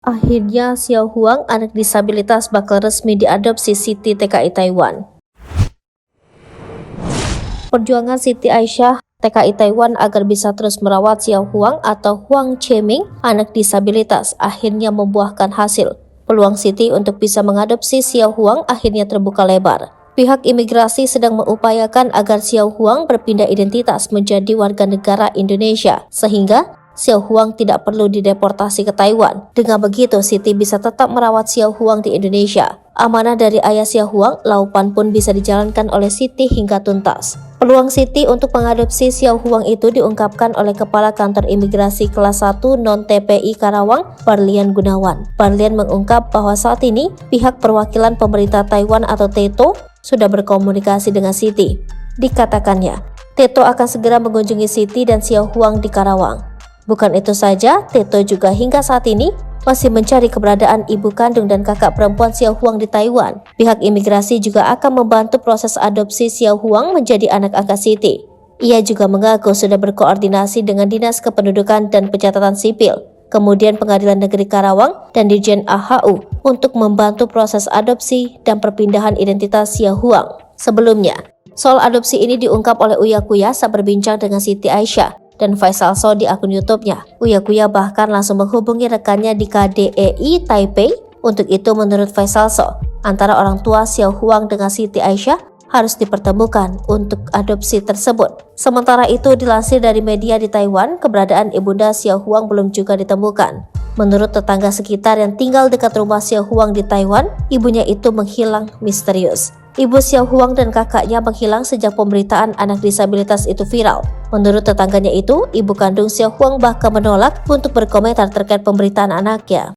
Akhirnya Xiao Huang, anak disabilitas, bakal resmi diadopsi Siti TKI Taiwan. Perjuangan Siti Aisyah TKI Taiwan agar bisa terus merawat Xiao Huang atau Huang Cheming, anak disabilitas, akhirnya membuahkan hasil. Peluang Siti untuk bisa mengadopsi Xiao Huang akhirnya terbuka lebar. Pihak imigrasi sedang mengupayakan agar Xiao Huang berpindah identitas menjadi warga negara Indonesia, sehingga Xiao Huang tidak perlu dideportasi ke Taiwan. Dengan begitu, Siti bisa tetap merawat Xiao Huang di Indonesia. Amanah dari ayah Xiao Huang, Laupan pun bisa dijalankan oleh Siti hingga tuntas. Peluang Siti untuk mengadopsi Xiao Huang itu diungkapkan oleh Kepala Kantor Imigrasi Kelas 1 Non-TPI Karawang, Barlian Gunawan. Barlian mengungkap bahwa saat ini pihak perwakilan pemerintah Taiwan atau TETO sudah berkomunikasi dengan Siti. Dikatakannya, TETO akan segera mengunjungi Siti dan Xiao Huang di Karawang. Bukan itu saja, TETO juga hingga saat ini masih mencari keberadaan ibu kandung dan kakak perempuan Xiao Huang di Taiwan. Pihak imigrasi juga akan membantu proses adopsi Xiao Huang menjadi anak angkat Siti. Ia juga mengaku sudah berkoordinasi dengan Dinas Kependudukan dan Pencatatan Sipil, kemudian Pengadilan Negeri Karawang dan Dirjen AHU untuk membantu proses adopsi dan perpindahan identitas Xiao Huang. Sebelumnya, soal adopsi ini diungkap oleh Uya Kuya saat berbincang dengan Siti Aisyah dan Faisal So di akun YouTube-nya. Uya Kuya bahkan langsung menghubungi rekannya di KDEI Taipei. Untuk itu, menurut Faisal So, antara orang tua Xiao Huang dengan Siti Aisyah harus dipertemukan untuk adopsi tersebut. Sementara itu, dilansir dari media di Taiwan, keberadaan ibunda Xiao Huang belum juga ditemukan. Menurut tetangga sekitar yang tinggal dekat rumah Xiao Huang di Taiwan, ibunya itu menghilang misterius. Ibu Xiao Huang dan kakaknya menghilang sejak pemberitaan anak disabilitas itu viral. Menurut tetangganya itu, ibu kandung Xiao Huang bahkan menolak untuk berkomentar terkait pemberitaan anaknya.